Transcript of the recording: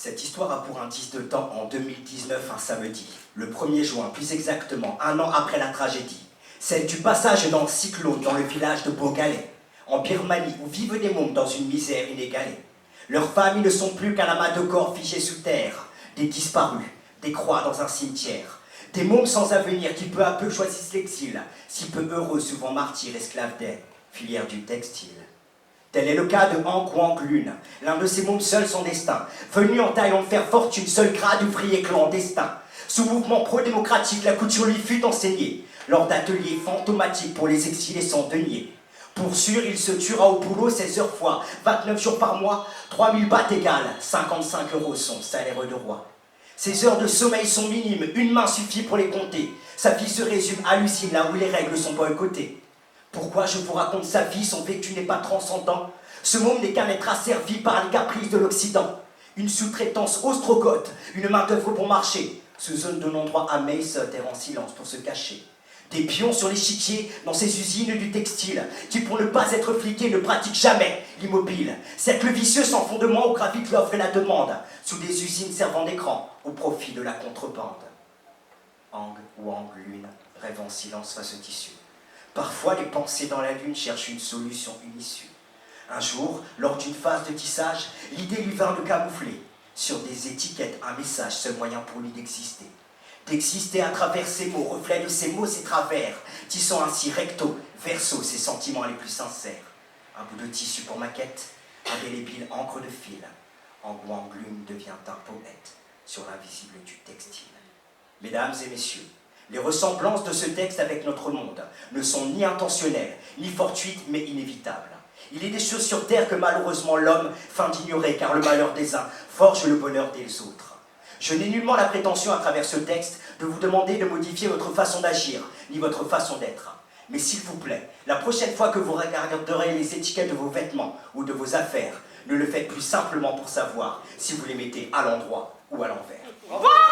Cette histoire a pour indice de temps en 2019, un samedi, le 1er juin, plus exactement, un an après la tragédie. Celle du passage dans le cyclone dans le village de Beaugalais, en Birmanie, où vivent des mômes dans une misère inégalée. Leurs familles ne sont plus qu'un amas de corps figés sous terre, des disparus, des croix dans un cimetière, des mômes sans avenir qui peu à peu choisissent l'exil, si peu heureux, souvent martyrs, esclaves des filières du textile. Tel est le cas de Hank Wang Lun, l'un de ces mômes seuls son destin, venu en Thaïlande faire fortune, seul grade ouvrier clandestin. Sous mouvement pro-démocratique, la couture lui fut enseignée, lors d'ateliers fantomatiques pour les exilés sans denier. Pour sûr, il se tuera au boulot 16 heures fois, 29 jours par mois, 3000 bahts égales, 55 € son salaire de roi. Ses heures de sommeil sont minimes, une main suffit pour les compter. Sa vie se résume à l'usine, là où les règles sont boycottées. Pourquoi je vous raconte sa vie, son vécu n'est pas transcendant? Ce môme n'est qu'un être asservi par les caprices de l'Occident. Une sous-traitance ostrogoth, une main-d'œuvre bon marché. Ce zone de non-droit à May se terre en silence pour se cacher. Des pions sur l'échiquier dans ces usines du textile, qui pour ne pas être fliqués ne pratiquent jamais l'immobile. Cercle vicieux sans fondement où gravite l'offre et la demande, sous des usines servant d'écran au profit de la contrebande. Hank Wang Lun rêve en silence face au tissu. Parfois, les pensées dans la lune cherchent une solution, une issue. Un jour, lors d'une phase de tissage, l'idée lui vint de camoufler sur des étiquettes un message, seul moyen pour lui d'exister. D'exister à travers ses mots, reflet de ses mots, ses travers, tissant ainsi recto, verso, ses sentiments les plus sincères. Un bout de tissu pour maquette, indélébile encre de fil. Hank Wang Lun devient un poète sur l'invisible du textile. Mesdames et messieurs, les ressemblances de ce texte avec notre monde ne sont ni intentionnelles, ni fortuites, mais inévitables. Il est des choses sur terre que malheureusement l'homme feint d'ignorer, car le malheur des uns forge le bonheur des autres. Je n'ai nullement la prétention, à travers ce texte, de vous demander de modifier votre façon d'agir, ni votre façon d'être. Mais s'il vous plaît, la prochaine fois que vous regarderez les étiquettes de vos vêtements ou de vos affaires, ne le faites plus simplement pour savoir si vous les mettez à l'endroit ou à l'envers. Au revoir.